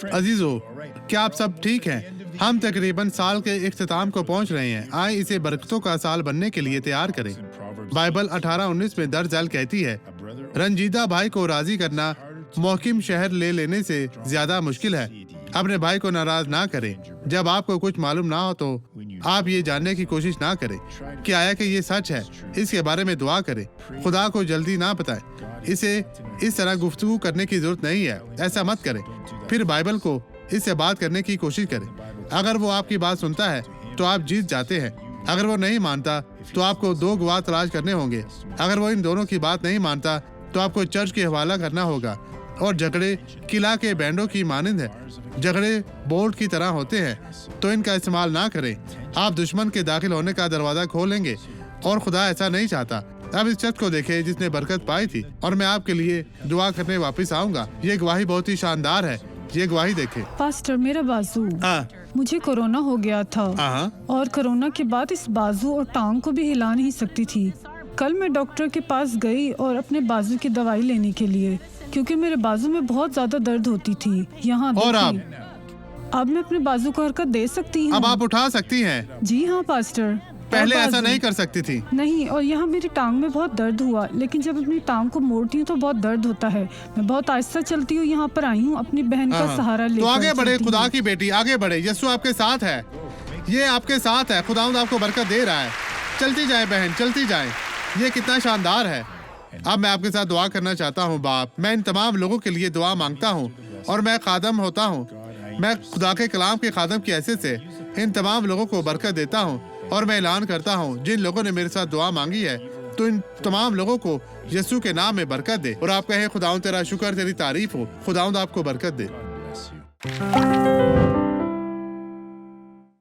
अजीजों, क्या आप सब ठीक हैं? हम तकरीबन साल के इख्तिताम को पहुंच रहे हैं। आए इसे बरकतों का साल बनने के लिए तैयार करें। बाइबल 18:19 में दर्ज झल कहती है, रंजीदा भाई को राजी करना मोहकिम शहर ले लेने से ज्यादा मुश्किल है। अपने भाई को नाराज ना करें। जब आपको कुछ मालूम ना हो तो आप ये जानने की कोशिश ना करें कि आया कि ये सच है। इसके बारे में दुआ करें। खुदा को जल्दी ना बताएं। इसे इस तरह गुफ्तगू करने की जरूरत नहीं है। ऐसा मत करें। फिर बाइबल को इससे बात करने की कोशिश करें। अगर वो आपकी बात सुनता है तो आप जीत जाते हैं। अगर वो नहीं मानता तो आपको 2 गवाह तलाश करने होंगे। अगर वो इन दोनों की बात नहीं मानता तो आपको चर्च के हवाला करना होगा। और झगड़े किला के बैंडों की मानिंद है। झगड़े बोल्ट की तरह होते हैं तो इनका इस्तेमाल ना करें। आप दुश्मन के दाखिल होने का दरवाजा खोलेंगे और खुदा ऐसा नहीं चाहता। अब इस शख्स को देखें जिसने बरकत पाई थी और मैं आपके लिए दुआ करने वापस आऊंगा। ये गवाही बहुत ही शानदार है। ये गवाही देखें। पास्टर, मेरा बाजू, मुझे कोरोना हो गया था और कोरोना के बाद इस बाजू और टांग को भी हिला नहीं सकती थी। कल मैं डॉक्टर के पास गई और अपने बाजू की दवाई लेने के लिए, क्योंकि मेरे बाजू में बहुत ज्यादा दर्द होती थी। यहाँ और अब मैं अपने बाजू को हरकत दे सकती हूँ। अब आप उठा सकती हैं। जी हाँ पास्टर। पहले ऐसा नहीं कर सकती थी। नहीं, और यहाँ मेरी टांग में बहुत दर्द हुआ, लेकिन जब अपनी टांग को मोड़ती हूँ तो बहुत दर्द होता है। मैं बहुत आहिस्ता चलती हूँ। यहाँ पर आई हूँ अपनी बहन का सहारा लेकर। तो आगे बढ़े, खुदा की बेटी, आगे बढ़े। यीशु आपके साथ है। ये आपके साथ है। खुदावंद आपको बरकत दे रहा है। चलती जाए बहन, चलती जाए। ये कितना शानदार है। अब मैं आपके साथ दुआ करना चाहता हूँ। बाप, मैं इन तमाम लोगों के लिए दुआ मांगता हूँ और मैं खादम होता हूँ। मैं खुदा के कलाम के खादम की हैसियत से इन तमाम लोगों को बरकत देता हूँ और मैं ऐलान करता हूँ, जिन लोगों ने मेरे साथ दुआ मांगी है तो इन तमाम लोगों को यीशु के नाम में बरकत दे। और आप कहें, खुदावंद तेरा शुक्र, तेरी तारीफ हो। खुदावंद आपको बरकत दे।